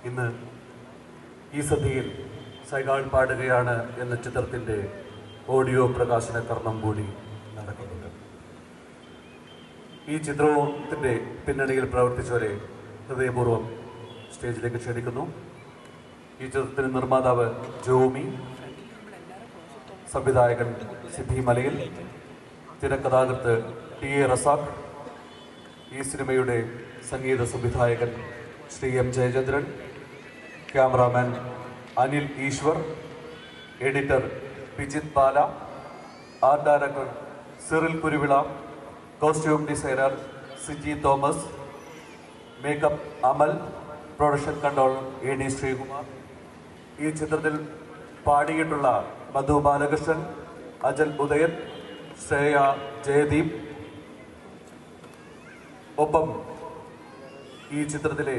ഇന്ന് ഈ സദ്യയിൽ സൈഗാൾ പാടുകയാണ് എന്ന ചിത്രത്തിൻ്റെ ഓഡിയോ പ്രകാശന കർമ്മം കൂടി നടക്കുന്നുണ്ട്. ഈ ചിത്രത്തിൻ്റെ പിന്നണിയിൽ പ്രവർത്തിച്ചവരെ ഹൃദയപൂർവ്വം സ്റ്റേജിലേക്ക് ക്ഷണിക്കുന്നു. ഈ ചിത്രത്തിൻ്റെ നിർമ്മാതാവ് ജോമി, സംവിധായകൻ സിദ്ധി മലയിൽ, തിരക്കഥാകൃത്ത് ടി എ റസാഖ്, ഈ സിനിമയുടെ സംഗീത സംവിധായകൻ Shri M Jayachandran, cameraman Anil Eshwar, editor Vijith Bala, art director Cyril Kuruvilla, costume designer Siji Thomas, makeup Amal, production control A D Sreekumar. ഈ ചിത്രത്തിൽ പാടിയിട്ടുള്ള മധു ബാലകൃഷ്ണൻ, അജൽ ഉദയൻ, ശ്രേയ ജയദീപ്. ഒപ്പം ഈ ചിത്രത്തിലെ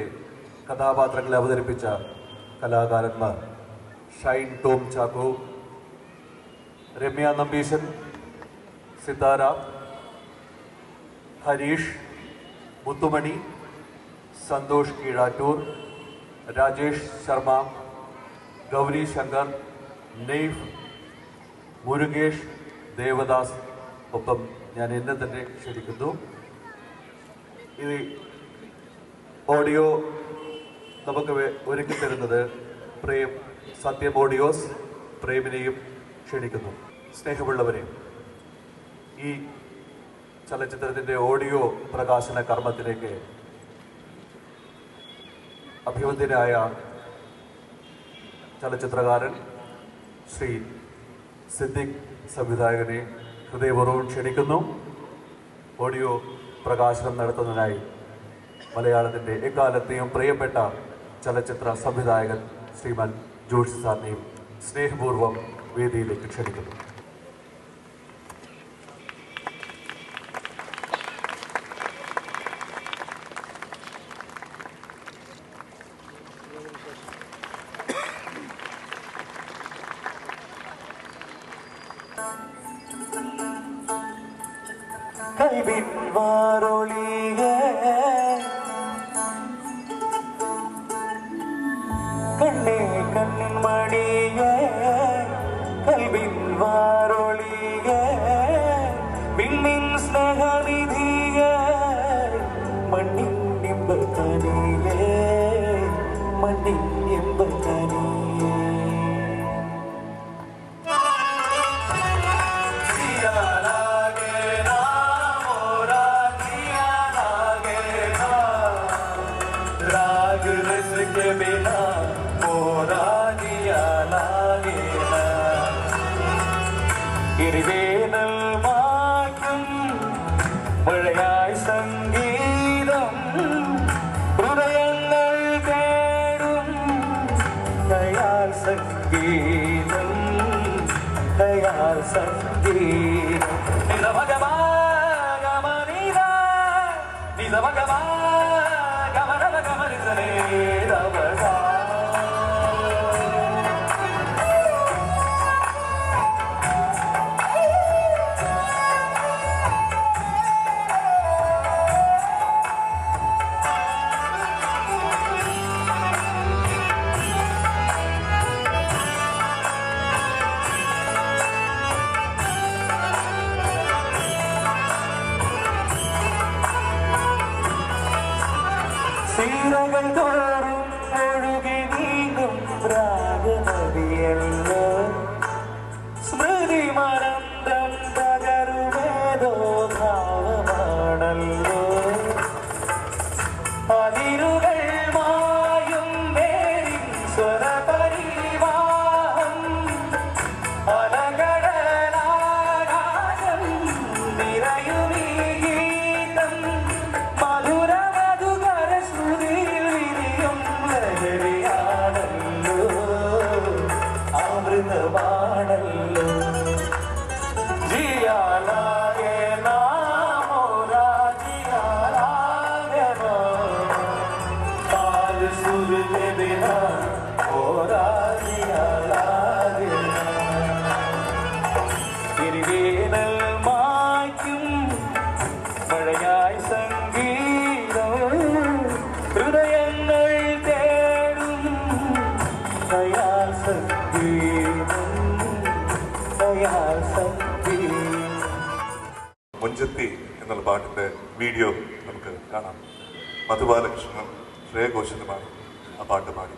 കഥാപാത്രങ്ങളെ അവതരിപ്പിച്ച കലാകാരന്മാർ ഷൈൻ ടോം ചാക്കോ, രമ്യ നമ്പീശൻ, സിതാര, ഹരീഷ്, മുത്തുമണി, സന്തോഷ് കീഴാറ്റൂർ, രാജേഷ് ശർമ്മ, ഗൗരി ശങ്കർ, നെയ്ഫ്, മുരുകേഷ്, ദേവദാസ്. ഒപ്പം ഞാൻ എന്നെ തന്നെ ക്ഷണിക്കുന്നു. ഇത് ഓഡിയോ നമുക്ക് ഒരുക്കി തരുന്നത് പ്രേം സത്യം ഓഡിയോസ്. പ്രേമിനെയും ക്ഷണിക്കുന്നു. സ്നേഹമുള്ളവരെ, ഈ ചലച്ചിത്രത്തിൻ്റെ ഓഡിയോ പ്രകാശന കർമ്മത്തിലേക്ക് അഭിവന്ദ്യനായ ചലച്ചിത്രകാരൻ ശ്രീ സിദ്ദിഖ് സംവിധായകനെ ഹൃദയപൂർവ്വം ക്ഷണിക്കുന്നു. ഓഡിയോ പ്രകാശനം നടത്തുന്നതിനായി മലയാളത്തിൻ്റെ എക്കാലത്തെയും പ്രിയപ്പെട്ട ചലച്ചിത്ര സംവിധായകൻ ശ്രീമാൻ ജോഷി സാറിനെയും സ്നേഹപൂർവ്വം വേദിയിലേക്ക് ക്ഷണിക്കുന്നു. കൽവിൻ വാരൊളിയേ കണ്ണേ കണ്ണിൻ മണിയേ, കൽവിൻ വാരൊളിയേ പിന്നിൻ സ്നേഹനിധിയേ, മണ്ണിൻ ഇമ്പത്തനിയേ, മണ്ണിൻ ഇമ്പത്തനിയേ. के बिना मोरा दिया लागेना, ഇരുവേനൽ മാറ്റും മഴയായി സംഗീതം ഹൃദയങ്ങൾ തേടും കയാൽ സംഗീതം, കയാൽ സംഗീതം. നിസമഗമാ ഗമനിത നിസമഗമാ സീരകൾ തോറും ഒഴുകി നീങ്ങും രാഗനദിയല്ലോ, സ്മൃതി മരന്തം പകരുമേതോ ഭാവമാണല്ലോ, അതിരുകൾ മായും നേരിൻ സ്വരപരിവാഹം, അലകടലാകാശം നിറയുമീ ഗീതം, അമൃതമാണല്ലോ. ജിയാലാകെ നാമോരാ ജിയാലാകെ കാൽ സുർ के बिना मोरा ജിയാലാകെ ഇരുവേനൽ മായ്ക്കും മഴയായി സംഗീതം ഹൃദയങ്ങൾ തേടും മൊഞ്ചത്തി എന്നുള്ള പാട്ടിൻ്റെ വീഡിയോ നമുക്ക് കാണാം. മധുബാലകൃഷ്ണനും ശ്രേയ ഘോഷനുമാണ് ആ പാട്ട് പാടി.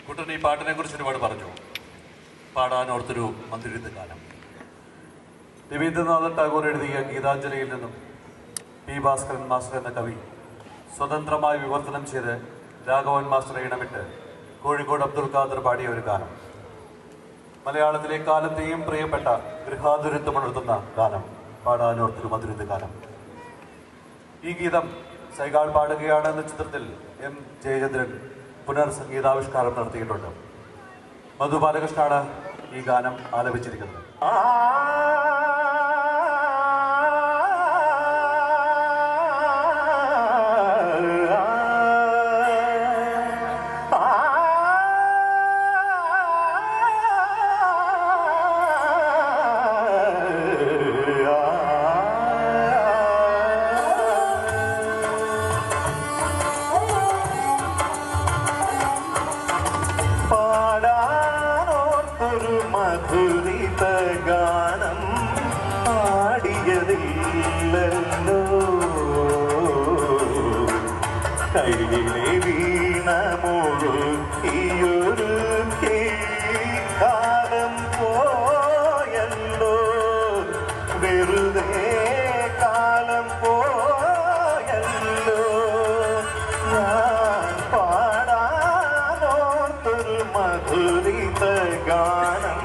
കുട്ടൻ ഈ പാട്ടിനെ കുറിച്ച് ഒരുപാട് പറഞ്ഞു. പാടാനോർത്തൊരു മന്ദിരത്തെ ഗാനം. രവീന്ദ്രനാഥ ടാഗോർ എഴുതിയ ഗീതാഞ്ജലിയിൽ നിന്നും പി ഭാസ്കരൻ മാസ്റ്റർ എന്ന കവി സ്വതന്ത്രമായി വിവർത്തനം ചെയ്ത് രാഘവൻ മാസ്റ്ററെ ഇണമിട്ട് കോഴിക്കോട് അബ്ദുൽ ഖാദർ പാടിയ ഒരു ഗാനം. മലയാളത്തിലെ കാലത്തെയും പ്രിയപ്പെട്ട ഗൃഹാതുരത്വമുണർത്തുന്ന ഗാനം, പാടാനോർത്തൊരു മധുരത്തെ ഗാനം. ഈ ഗീതം സൈഗാൾ പാടുകയാണ് എന്ന ചിത്രത്തിൽ എം ജയചന്ദ്രൻ പുനർസംഗീതാവിഷ്കാരം നടത്തിയിട്ടുണ്ട്. മധു ബാലകൃഷ്ണനാണ് ഈ ഗാനം ആലപിച്ചിരിക്കുന്നത്. മധുരിത ഗാനം പാടിയതില്ലല്ലോ, കയ്യിലെ വീണമൊഴുക്കിയൊരു കാലം പോയല്ലോ, വെറുതെ കാലം പോയല്ലോ. ഞാൻ പാടാനോർത്തൊരു മധുരിത ഗാനം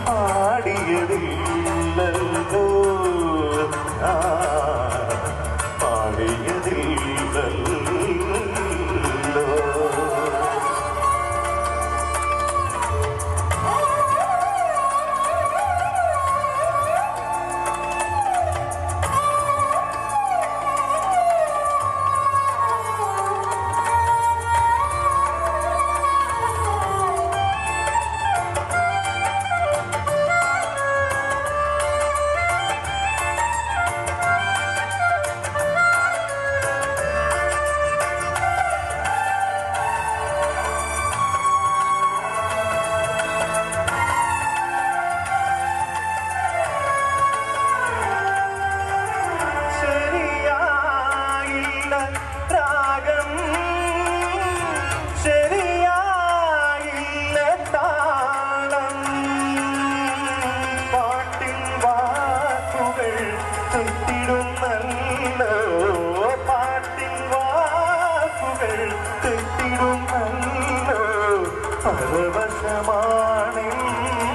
പാടിയതില്ലല്ലോ, പാടിയതില്ലല്ലോ.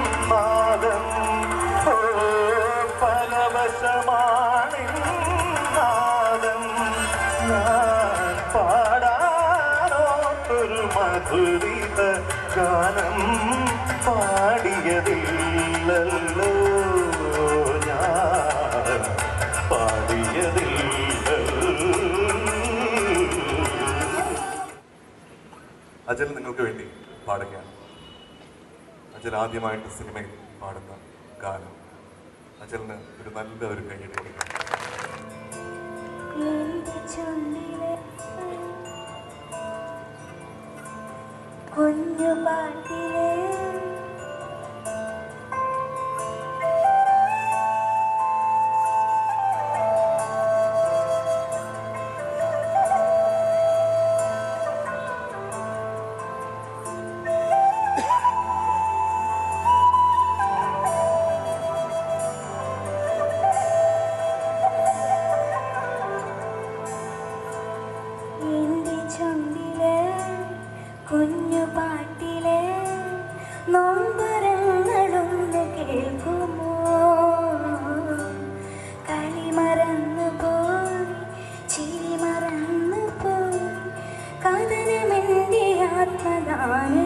പരവശമാണിന്നാദം, പരവശമാണിന്നാദം, ഞാൻ പാടാനോർത്തൊരു മധുരിത ഗാനം പാടിയതില്ലല്ലോ, ഞാൻ പാടിയതില്ലല്ലോ. അജൽ നിങ്ങൾക്ക് വേണ്ടി പാടുകയാണ്. അജൽ ആദ്യമായിട്ട് സിനിമയിൽ പാടുന്ന ഗാനം. അജലിന് ഒരു നല്ല ഒരു കൈയ്യടി കൊടുക്കാം. കുഞ്ഞു പാട്ടിലെ കുഞ്ഞു പാട്ടിലെ നൊമ്പരങ്ങളൊന്ന് കേൾക്കുമോ? കളി മറന്നു പോയി, ചിരി മറന്നു പോയി, കഥനമെന്റെ ആത്മദാനമായി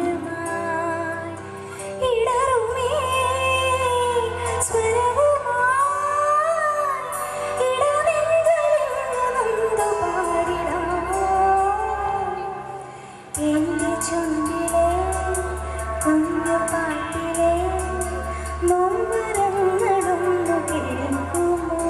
ഇടറുമേ സ്വരവുമായി ഇടനെഞ്ചലിൽ പാടിടാം എന്റെ ചുണ്ടിലെ കുഞ്ഞു പാട്ടിലെ നൊമ്പരങ്ങളൊന്നു കേൾക്കുമോ?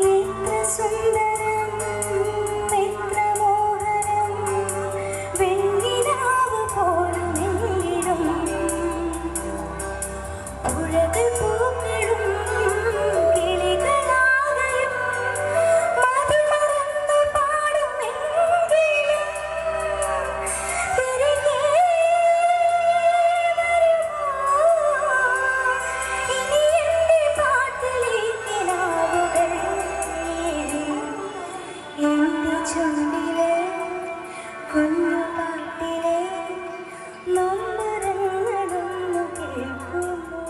എത്ര സുന്ദരം എത്ര മോഹനം വെണ്ണിലാവ് പോലുമെങ്കിലും പുഴകൾ പൂക്കളും കിളികളാകയും മതിമറന്ന് പാടുമെങ്കിലും തിരികെ ഇനി എന്റെ പാട്ടിലേക്ക് നാവുകൾ എന്റെ ചുണ്ടിലെ കുഞ്ഞു പാട്ടിലെ നൊമ്പരങ്ങളൊന്നു കേൾക്കുമോ?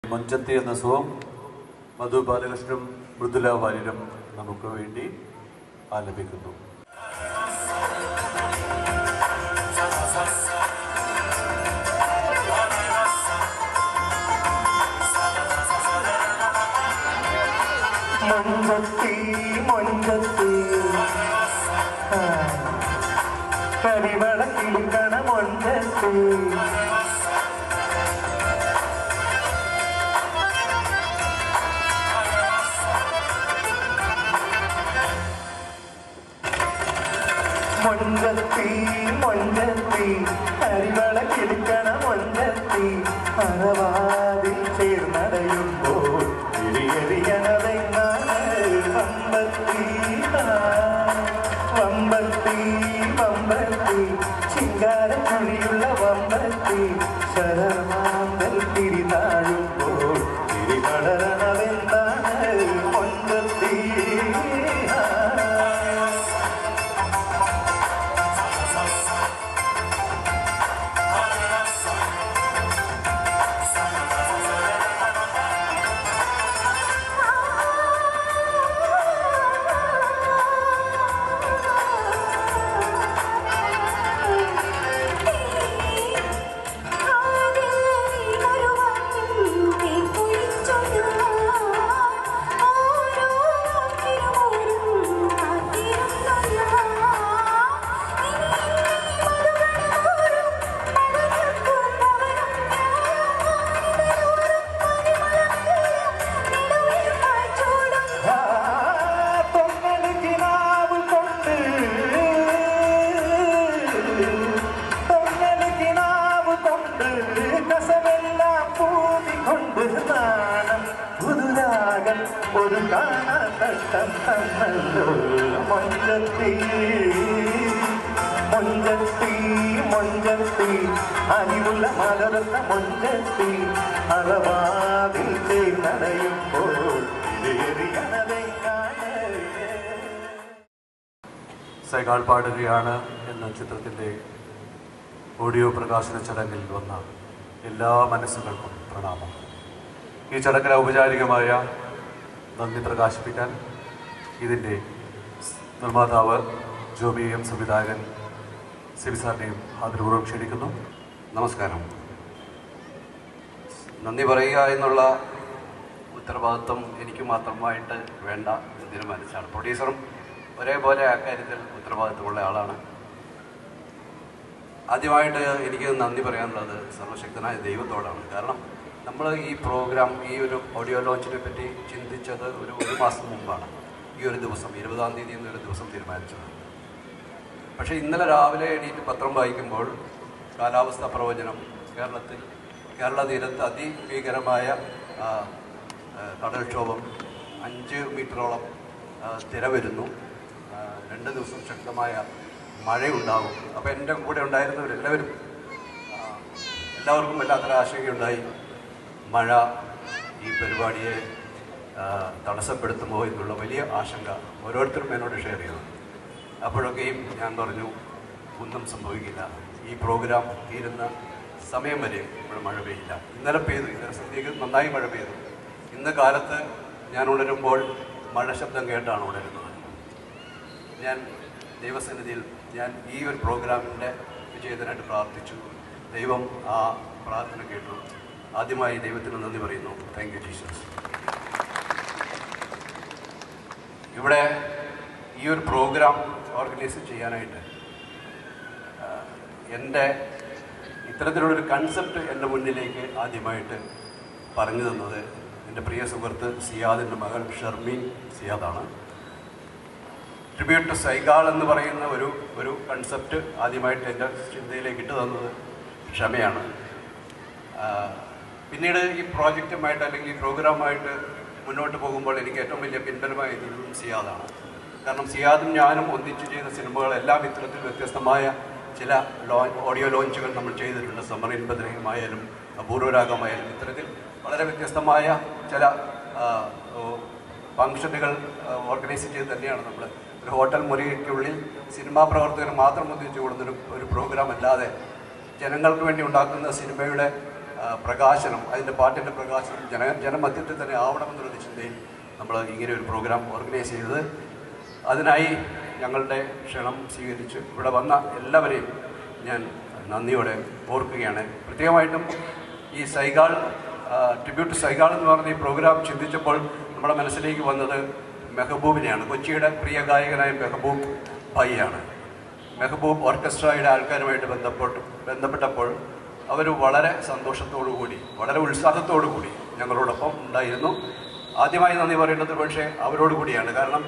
മൊഞ്ചത്തി എന്ന സോങ് മധു ബാലകൃഷ്ണനും മൃദുല വാര്യരും നമുക്ക് വേണ്ടി ആലപിക്കുന്നു. മൊഞ്ചത്തി മൊഞ്ചത്തി കരിവളക്കിളിക്കണ മൊഞ്ചത്തി മൊഞ്ചത്തി മൊഞ്ചത്തി കരിവള കിടക്കണ മൊഞ്ചത്തി അറവാതിൽ ചേർന്നടയുമ്പോൾ തിരിയറിയണതെങ്ങാണ് വമ്പത്തി വമ്പത്തി വമ്പത്തി ചിങ്കാരച്ചുഴിയുള്ള വമ്പത്തി ശരമാന്തൽ തിരിതാഴുമ്പോൾ തിരി വളരണതെന്താണ് മൊഞ്ചത്തി ഒരു കാണാത്തട്ടം തന്നല്ലോ മൊഞ്ചത്തി മൊഞ്ചത്തി മൊഞ്ചത്തി അറിവുള്ള മലർന്ന മൊഞ്ചത്തി അറവാതിൽ ചേർന്നടയുമ്പോൾ സൈഗാൾ പാടുകയാണ് എന്ന ചിത്രത്തിൻ്റെ ഓഡിയോ പ്രകാശന ചടങ്ങിൽ വന്ന എല്ലാ മനസ്സുകൾക്കും പ്രണാമം. ഈ ചടങ്ങിന് ഔപചാരികമായ നന്ദി പ്രകാശിപ്പിക്കാൻ ഇതിൻ്റെ നിർമ്മാതാവ് ജോബിയെയും സംവിധായകൻ സിബി സാറിനെയും ആദരപൂർവ്വം ക്ഷണിക്കുന്നു. നമസ്കാരം. നന്ദി പറയുക എന്നുള്ള ഉത്തരവാദിത്വം എനിക്ക് മാത്രമായിട്ട് വേണ്ട എന്ന് തീരുമാനിച്ചാണ്. പ്രൊഡ്യൂസറും ഒരേപോലെ അക്കാര്യത്തിൽ ഉത്തരവാദിത്വമുള്ള ആളാണ്. ആദ്യമായിട്ട് എനിക്ക് നന്ദി പറയാനുള്ളത് സർവശക്തനായ ദൈവത്തോടാണ്. കാരണം നമ്മൾ ഈ പ്രോഗ്രാം, ഈ ഒരു ഓഡിയോ ലോഞ്ചിനെ പറ്റി ചിന്തിച്ചത് ഒരു മാസം മുമ്പാണ്. ഈ ഒരു ദിവസം 20-ാം തീയതി എന്നൊരു ദിവസം തീരുമാനിച്ചത്. പക്ഷേ ഇന്നലെ രാവിലെ എണീറ്റ് പത്രം വായിക്കുമ്പോൾ കാലാവസ്ഥാ പ്രവചനം കേരള തീരത്ത് അതിഭീകരമായ കടൽക്ഷോഭം, 5 മീറ്ററോളം തിര വരുന്നു, 2 ദിവസം ശക്തമായ മഴയുണ്ടാകും. അപ്പോൾ എൻ്റെ കൂടെ ഉണ്ടായിരുന്നവരെല്ലാവരും എല്ലാവർക്കും വല്ലാത്തൊരു ആശങ്കയുണ്ടായി. മഴ ഈ പരിപാടിയെ തടസ്സപ്പെടുത്തുമോ എന്നുള്ള വലിയ ആശങ്ക ഓരോരുത്തരും എന്നോട് ഷെയർ ചെയ്തു. അപ്പോഴൊക്കെയും ഞാൻ പറഞ്ഞു, ഒന്നും സംഭവിക്കില്ല, ഈ പ്രോഗ്രാം തീരുന്ന സമയം വരെ ഇവിടെ മഴ പെയ്യില്ല. ഇന്നലെ പെയ്തു, ഇന്നലെ സന്ധ്യയ്ക്ക് നന്നായി മഴ പെയ്തു. ഇന്ന് കാലത്ത് ഞാൻ ഉണരുമ്പോൾ മഴ ശബ്ദം കേട്ടാണ് ഉണരുന്നത്. ഞാൻ ദൈവസന്നിധിയിൽ ഈ ഒരു പ്രോഗ്രാമിൻ്റെ വിജയത്തിനായിട്ട് പ്രാർത്ഥിച്ചു. ദൈവം ആ പ്രാർത്ഥന കേട്ടു. ആദ്യമായി ദൈവത്തിന് നന്ദി പറയുന്നു. Thank you Jesus. ഇവിടെ ഈ ഒരു പ്രോഗ്രാം ഓർഗനൈസ് ചെയ്യാനായിട്ട് എൻ്റെ ഇത്തരത്തിലുള്ളൊരു കൺസെപ്റ്റ് എൻ്റെ മുന്നിലേക്ക് ആദ്യമായിട്ട് പറഞ്ഞു തന്നത് എൻ്റെ പ്രിയ സുഹൃത്ത് സിയാദിൻ്റെ മകൾ ഷർമീൻ സിയാദാണ്. ട്രിബ്യൂട്ട് ടു സൈഗാൾ എന്ന് പറയുന്ന ഒരു കൺസെപ്റ്റ് ആദ്യമായിട്ട് എൻ്റെ ചിന്തയിലേക്ക് ഇട്ട് തന്നത് ക്ഷമയാണ്. പിന്നീട് ഈ പ്രോജക്റ്റുമായിട്ട് അല്ലെങ്കിൽ ഈ പ്രോഗ്രാമായിട്ട് മുന്നോട്ട് പോകുമ്പോൾ എനിക്ക് ഏറ്റവും വലിയ പിൻബലമായി തീരുന്നതും സിയാദാണ്. കാരണം സിയാദും ഞാനും ഒന്നിച്ച് ചെയ്ത സിനിമകളെല്ലാം ഇത്തരത്തിൽ വ്യത്യസ്തമായ ചില ഓഡിയോ ലോഞ്ചുകൾ നമ്മൾ ചെയ്തിട്ടുണ്ട്. സമറിൻ ബദ്രഹമായാലും അപൂർവരാഗമായാലും ഇത്തരത്തിൽ വളരെ വ്യത്യസ്തമായ ചില ഫംഗ്ഷനുകൾ ഓർഗനൈസ് ചെയ്ത് തന്നെയാണ് നമ്മൾ ഒരു ഹോട്ടൽ മുറിക്കുള്ളിൽ സിനിമാ പ്രവർത്തകർ മാത്രം ഒന്നിച്ചു കൂടുന്നൊരു ഒരു പ്രോഗ്രാം അല്ലാതെ ജനങ്ങൾക്ക് വേണ്ടി ഉണ്ടാക്കുന്ന സിനിമയുടെ പ്രകാശനം, അതിൻ്റെ പാട്ടിൻ്റെ പ്രകാശനം ജനമധ്യത്തിൽ തന്നെ ആവണമെന്നുള്ളൊരു ചിന്തയിൽ നമ്മൾ ഇങ്ങനെ ഒരു പ്രോഗ്രാം ഓർഗനൈസ് ചെയ്തത്. അതിനായി ഞങ്ങളുടെ ക്ഷണം സ്വീകരിച്ച് ഇവിടെ വന്ന എല്ലാവരെയും ഞാൻ നന്ദിയോടെ ഓർക്കുകയാണ്. പ്രത്യേകമായിട്ടും ഈ സൈഗാൾ ട്രിബ്യൂട്ട് സൈഗാൾ എന്ന് പറഞ്ഞ ഈ പ്രോഗ്രാം ചിന്തിച്ചപ്പോൾ നമ്മുടെ മനസ്സിലേക്ക് വന്നത് മെഹബൂബിനെയാണ്. കൊച്ചിയുടെ പ്രിയ ഗായകനായ മെഹബൂബ് ഭായിയാണ്. മെഹബൂബ് ഓർക്കസ്ട്രയുടെ ആൾക്കാരുമായിട്ട് ബന്ധപ്പെട്ടപ്പോൾ അവർ വളരെ സന്തോഷത്തോടു കൂടി, വളരെ ഉത്സാഹത്തോടു കൂടി ഞങ്ങളോടൊപ്പം ഉണ്ടായിരുന്നു. ആദ്യമായി നന്ദി പറയേണ്ടത് പക്ഷേ അവരോട് കൂടിയാണ്. കാരണം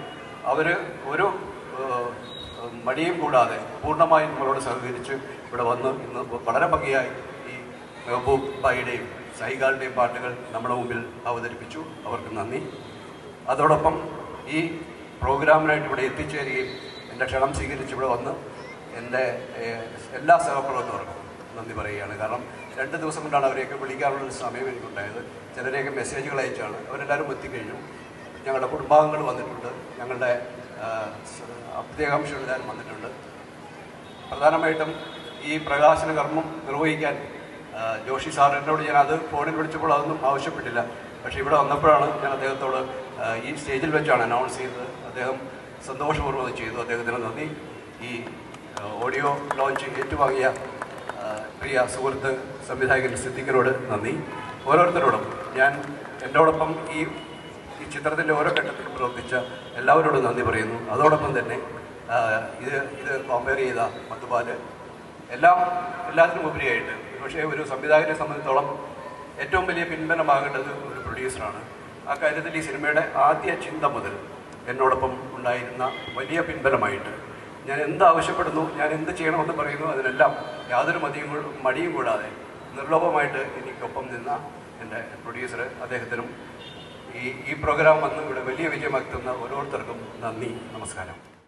അവർ ഒരു മടിയും കൂടാതെ പൂർണ്ണമായും നമ്മളോട് സഹകരിച്ച് ഇവിടെ വന്ന് ഇന്ന് വളരെ ഭംഗിയായി ഈ മെഹബൂബ് ഭായിയുടെയും സൈഗാളുടെയും പാട്ടുകൾ നമ്മുടെ മുമ്പിൽ അവതരിപ്പിച്ചു. അവർക്ക് നന്ദി. അതോടൊപ്പം ഈ പ്രോഗ്രാമിനായിട്ട് ഇവിടെ എത്തിച്ചേരുകയും എൻ്റെ ക്ഷണം സ്വീകരിച്ച് ഇവിടെ വന്ന് എൻ്റെ എല്ലാ സഹപ്രവർത്തകർക്കും നന്ദി പറയുകയാണ്. കാരണം 2 ദിവസം കൊണ്ടാണ് അവരെയൊക്കെ വിളിക്കാനുള്ളൊരു സമയം എനിക്കുണ്ടായത്. ചിലരെയൊക്കെ മെസ്സേജുകൾ അയച്ചാണ്. അവരെല്ലാവരും എത്തിക്കഴിഞ്ഞു. ഞങ്ങളുടെ കുടുംബാംഗങ്ങൾ വന്നിട്ടുണ്ട്. ഞങ്ങളുടെ അഭ്യുദയകാംക്ഷികളെല്ലാവരും വന്നിട്ടുണ്ട്. പ്രധാനമായിട്ടും ഈ പ്രകാശന കർമ്മം നിർവഹിക്കാൻ ജോഷി സാർ എന്നോട് ഞാനത് ഫോണിൽ വിളിച്ചപ്പോൾ അതൊന്നും ആവശ്യപ്പെട്ടില്ല. പക്ഷേ ഇവിടെ വന്നപ്പോഴാണ് ഞാൻ അദ്ദേഹത്തോട് ഈ സ്റ്റേജിൽ വെച്ചാണ് അനൗൺസ് ചെയ്തത്. അദ്ദേഹം സന്തോഷപൂർവ്വം അത് ചെയ്തു. അദ്ദേഹത്തിന് നന്ദി. ഈ ഓഡിയോ ലോഞ്ച് ഏറ്റുവാങ്ങിയ പ്രിയ സുഹൃത്ത് സംവിധായകൻ സിദ്ദിഖിനോട് നന്ദി. ഓരോരുത്തരോടും ഞാൻ എന്നോടൊപ്പം ഈ ചിത്രത്തിൻ്റെ ഓരോ ഘട്ടത്തിലും പ്രവർത്തിച്ച എല്ലാവരോടും നന്ദി പറയുന്നു. അതോടൊപ്പം തന്നെ ഇത് കമ്പയർ ചെയ്ത മധുപാൽ എല്ലാത്തിനും ഉപരിയായിട്ട് പക്ഷേ ഒരു സംവിധായകനെ സംബന്ധിച്ചോളം ഏറ്റവും വലിയ പിൻബലമാകേണ്ടത് ഒരു പ്രൊഡ്യൂസറാണ്. ആ കാര്യത്തിൽ ഈ സിനിമയുടെ ആദ്യ ചിന്ത മുതൽ എന്നോടൊപ്പം ഉണ്ടായിരുന്ന വലിയ പിൻബലമായിട്ട് ഞാൻ എന്താവശ്യപ്പെടുന്നു, ഞാൻ എന്ത് ചെയ്യണമെന്ന് പറയുന്നു, അതിനെല്ലാം യാതൊരു മടിയും കൂടാതെ നിർലോഭമായിട്ട് എനിക്കൊപ്പം നിന്ന എൻ്റെ പ്രൊഡ്യൂസർ, അദ്ദേഹത്തിനും ഈ പ്രോഗ്രാം വന്ന് ഇവിടെ വലിയ വിജയമാക്കി തന്ന ഓരോരുത്തർക്കും നന്ദി. നമസ്കാരം.